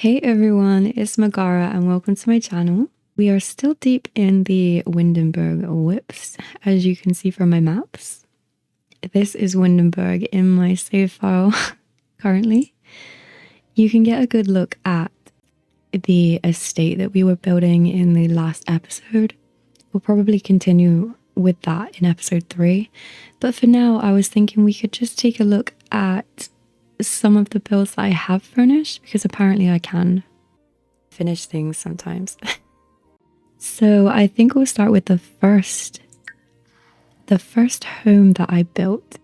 Hey everyone, it's Megara and welcome to my channel. We are still deep in the Windenburg whips, as you can see from my maps. This is Windenburg in my save file currently. You can get a good look at the estate that we were building in the last episode. We'll probably continue with that in episode 3. But for now, I was thinking we could just take a look at some of the builds that I have furnished, because apparently I can finish things sometimes. So I think we'll start with the first home that I built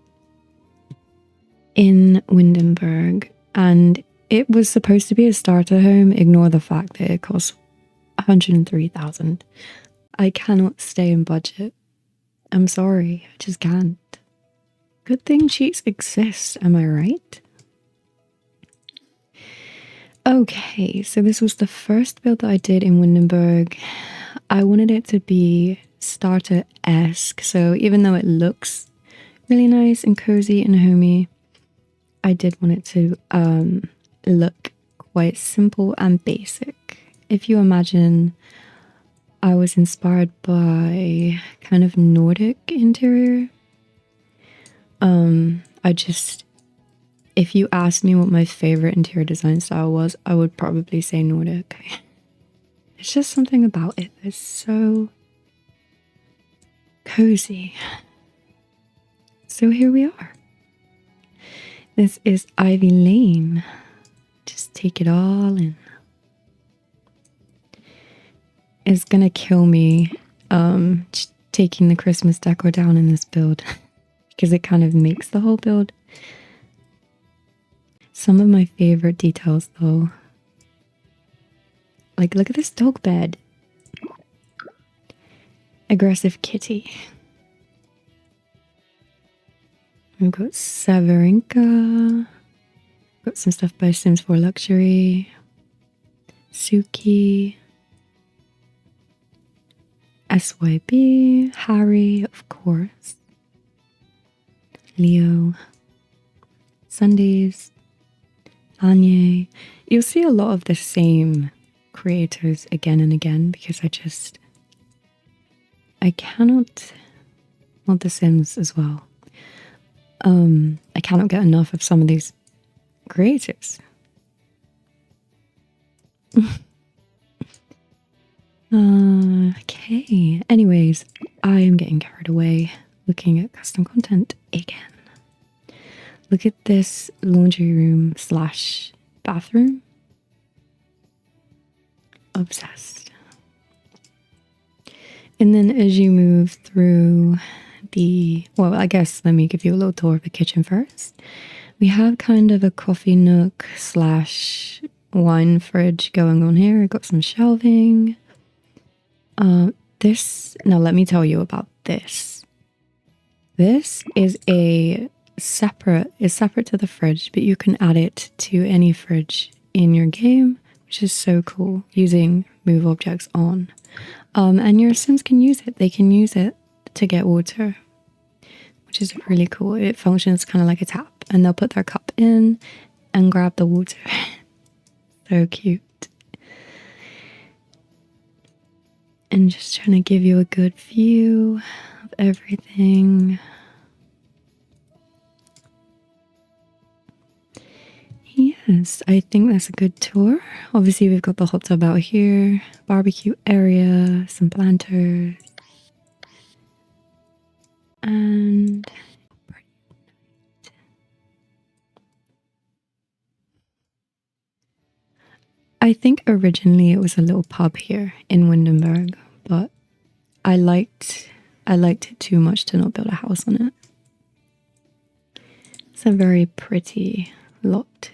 in Windenburg, and it was supposed to be a starter home. Ignore the fact that it cost 103,000. I cannot stay in budget. I'm sorry, I just can't. Good thing cheats exist, am I right? Okay, so this was the first build that I did in Windenburg. I wanted it to be starter-esque, so even though it looks really nice and cozy and homey, I did want it to look quite simple and basic. If you imagine, I was inspired by kind of Nordic interior. If you asked me what my favorite interior design style was, I would probably say Nordic. It's just something about it that's so cozy. So here we are. This is Ivy Lane. Just take it all in. It's gonna kill me taking the Christmas decor down in this build because it kind of makes the whole build. Some of my favorite details though, like look at this dog bed. Aggressive kitty. We've got Severinka. Got some stuff by Sims 4 Luxury. Suki. SYB. Harry, of course. Leo. Sundays. Anye. You'll see a lot of the same creators again and again because I cannot, well, The Sims as well. I cannot get enough of some of these creators. Okay, anyways, I am getting carried away looking at custom content again. Look at this laundry room slash bathroom. Obsessed. And then as you move through well, I guess let me give you a little tour of the kitchen first. We have kind of a coffee nook slash wine fridge going on here. We've got some shelving. Now let me tell you about this. This is separate to the fridge, but you can add it to any fridge in your game, which is so cool, using move objects on. And your Sims can use it. They can use it to get water, which is really cool. It functions kind of like a tap, and they'll put their cup in and grab the water. So cute. And just trying to give you a good view of everything. Yes, I think that's a good tour. Obviously, we've got the hot tub out here, barbecue area, some planters, and I think originally it was a little pub here in Windenburg, but I liked it too much to not build a house on it. It's a very pretty lot.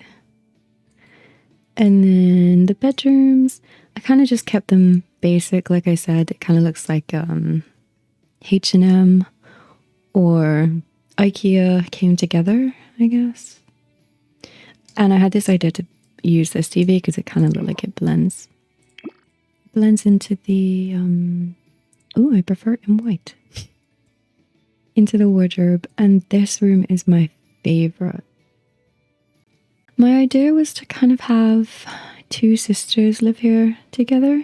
And then the bedrooms, I kind of just kept them basic. Like I said, it kind of looks like H&M or IKEA came together, I guess. And I had this idea to use this TV because it kind of looked like it blends into the I prefer it in white. Into the wardrobe. And this room is my favorite. My idea was to kind of have two sisters live here together.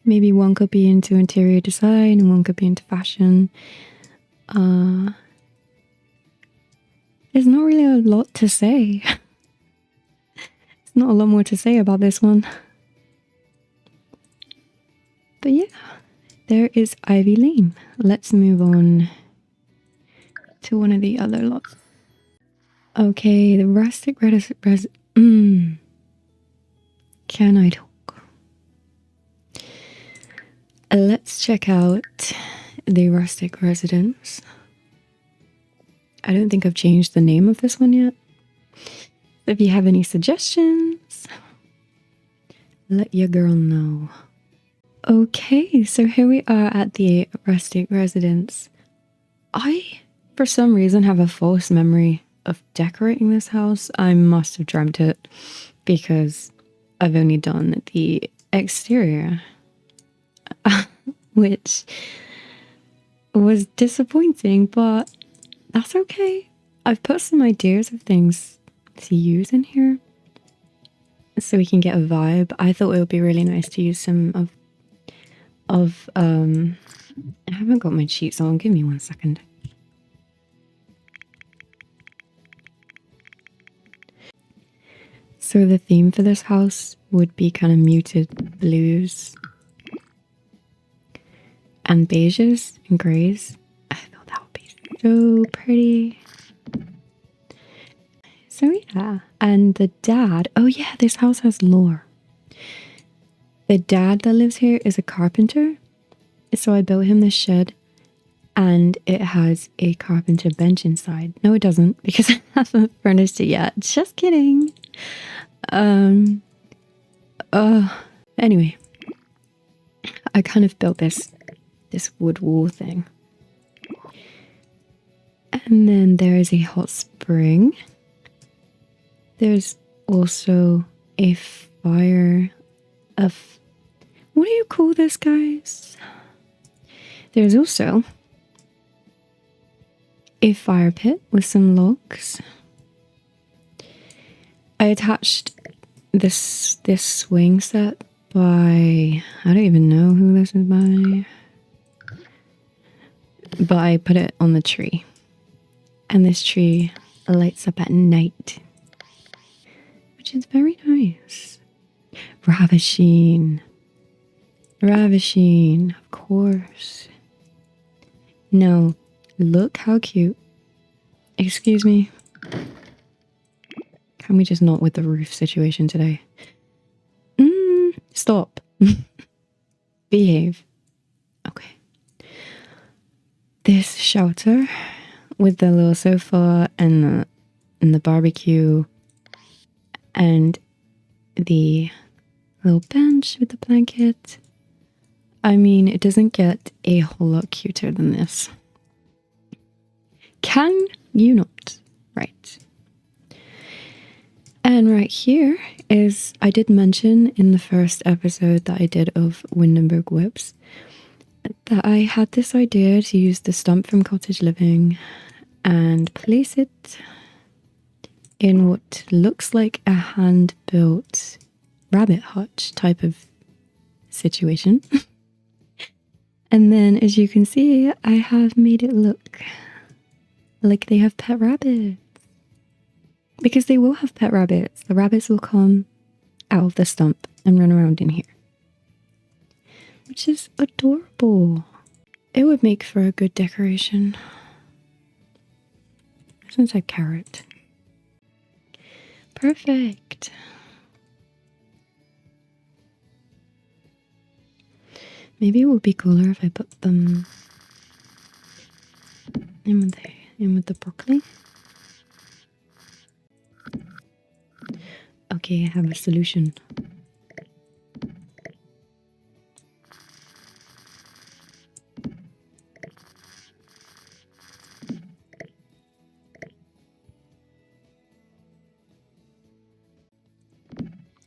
Maybe one could be into interior design and one could be into fashion. There's not really a lot to say. There's not a lot more to say about this one. But yeah, there is Ivy Lane. Let's move on to one of the other lots. Okay, the rustic can I talk? Let's check out the rustic residence. I don't think I've changed the name of this one yet. If you have any suggestions, let your girl know. Okay, so here we are at the rustic residence. I, for some reason, have a false memory of decorating this house. I must have dreamt it because I've only done the exterior, which was disappointing, but that's okay. I've put some ideas of things to use in here so we can get a vibe. I thought it would be really nice to use some of I haven't got my sheets on. Give me 1 second. So the theme for this house would be kind of muted blues and beiges and greys. I thought that would be so pretty. So yeah, and the dad, oh yeah, this house has lore. The dad that lives here is a carpenter. So I built him this shed and it has a carpenter bench inside. No, it doesn't because I haven't furnished it yet. Just kidding. Anyway, I kind of built this wood wall thing. And then there is a hot spring. There's also a fire of, what do you call this, guys? There's also a fire pit with some logs. I attached this swing set by, I don't even know who this is by, but I put it on the tree. And this tree lights up at night, which is very nice. Ravishing, of course. No, look how cute. Excuse me. Can we just not with the roof situation today? Stop. Behave. Okay. This shelter with the little sofa and the barbecue and the little bench with the blanket. I mean, it doesn't get a whole lot cuter than this. Can you not? Right. And right here is, I did mention in the first episode that I did of Windenburg whips that I had this idea to use the stump from Cottage Living and place it in what looks like a hand-built rabbit hutch type of situation. And then, as you can see, I have made it look like they have pet rabbits. Because they will have pet rabbits. The rabbits will come out of the stump and run around in here. Which is adorable. It would make for a good decoration. Since I carrot. Perfect. Maybe it would be cooler if I put them in with the broccoli. Okay, I have a solution.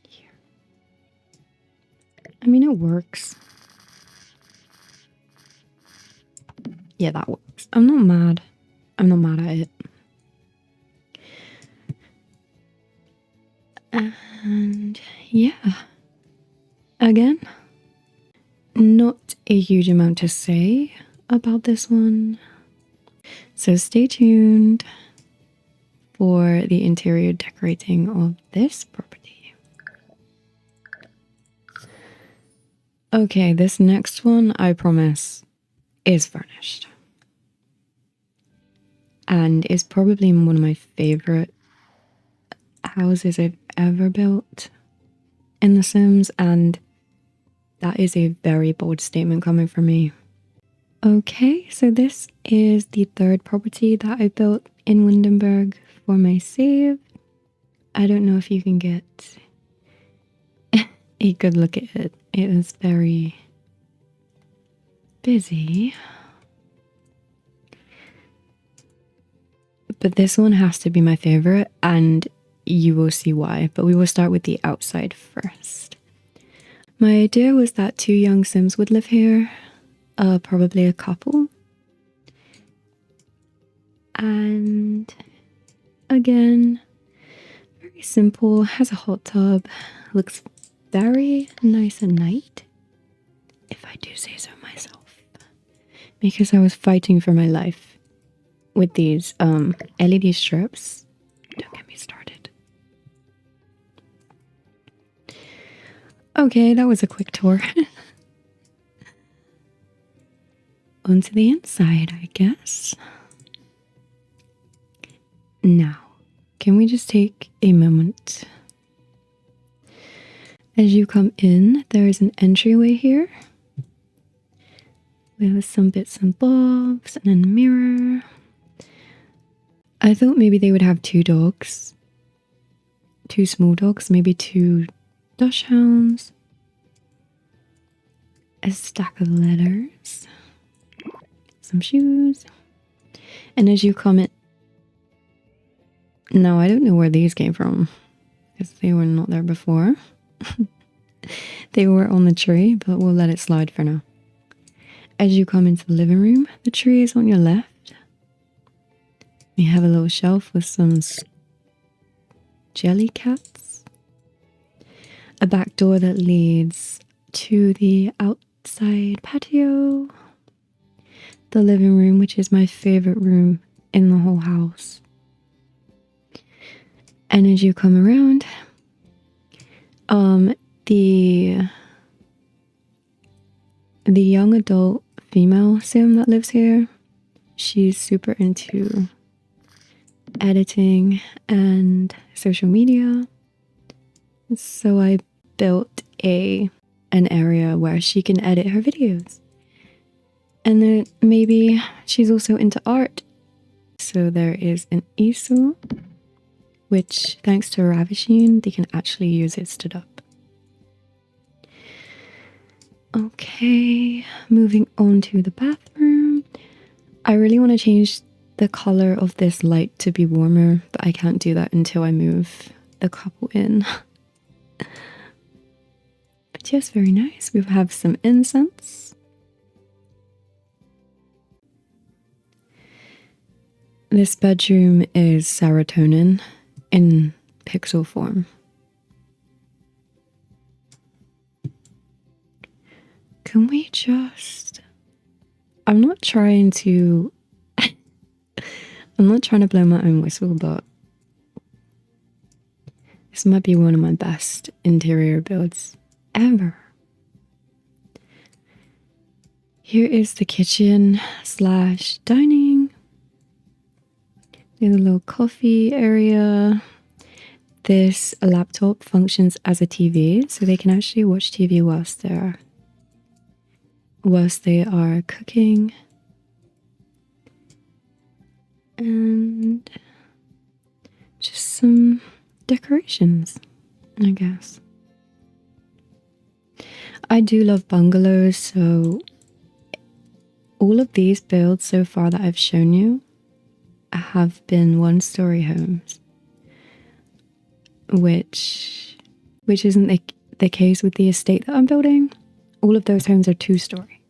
Here. I mean, it works. Yeah, that works. I'm not mad. I'm not mad at it. Again, not a huge amount to say about this one. So stay tuned for the interior decorating of this property. Okay, this next one, I promise, is furnished. And is probably one of my favorite houses I've ever built in The Sims, and that is a very bold statement coming from me. Okay, so this is the third property that I built in Windenburg for my save. I don't know if you can get a good look at it. It is very busy. But this one has to be my favorite, and you will see why. But we will start with the outside first. My idea was that 2 young Sims would live here, probably a couple. And again, very simple, has a hot tub, looks very nice at night, if I do say so myself, because I was fighting for my life with these LED strips. Don't get me started. Okay, that was a quick tour. Onto the inside, I guess. Now, can we just take a moment? As you come in, there is an entryway here with some bits and bobs and a mirror. I thought maybe they would have 2 dogs. 2 small dogs, maybe 2 dachshunds. A stack of letters. Some shoes. And as you come in... Now, I don't know where these came from, because they were not there before. They were on the tree, but we'll let it slide for now. As you come into the living room, the tree is on your left. You have a little shelf with some jelly cats. A back door that leads to the outside patio. The living room, which is my favorite room in the whole house. And as you come around, the young adult female Sim that lives here, she's super into editing and social media. So I built an area where she can edit her videos. And then maybe she's also into art. So there is an easel, which thanks to Ravishing, they can actually use it stood up. Okay, moving on to the bathroom. I really want to change the color of this light to be warmer, but I can't do that until I move the couple in. But yes, very nice. We have some incense. This bedroom is serotonin in pixel form. Can we just... I'm not trying to blow my own whistle, but this might be one of my best interior builds ever. Here is the kitchen / dining. There's a little coffee area. This laptop functions as a TV, so they can actually watch TV whilst they are cooking. And just some decorations, I guess. I do love bungalows, so all of these builds so far that I've shown you have been 1-story homes, which isn't the case with the estate that I'm building. All of those homes are 2-story.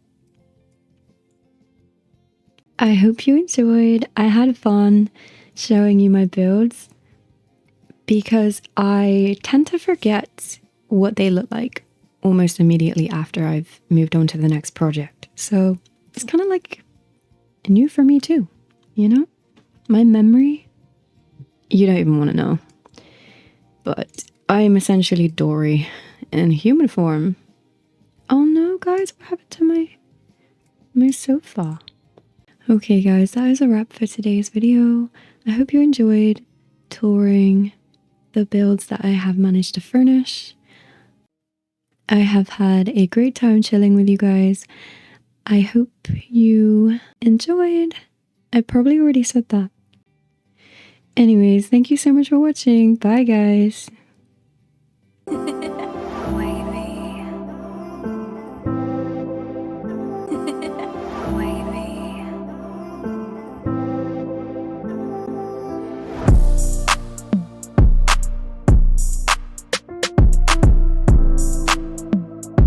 I hope you enjoyed. I had fun showing you my builds because I tend to forget what they look like almost immediately after I've moved on to the next project. So it's kind of like new for me too, you know? My memory, you don't even want to know. But I am essentially Dory in human form. Oh no, guys, what happened to my sofa? Okay, guys, that is a wrap for today's video. I hope you enjoyed touring the builds that I have managed to furnish. I have had a great time chilling with you guys. I hope you enjoyed. I probably already said that. Anyways, thank you so much for watching. Bye, guys.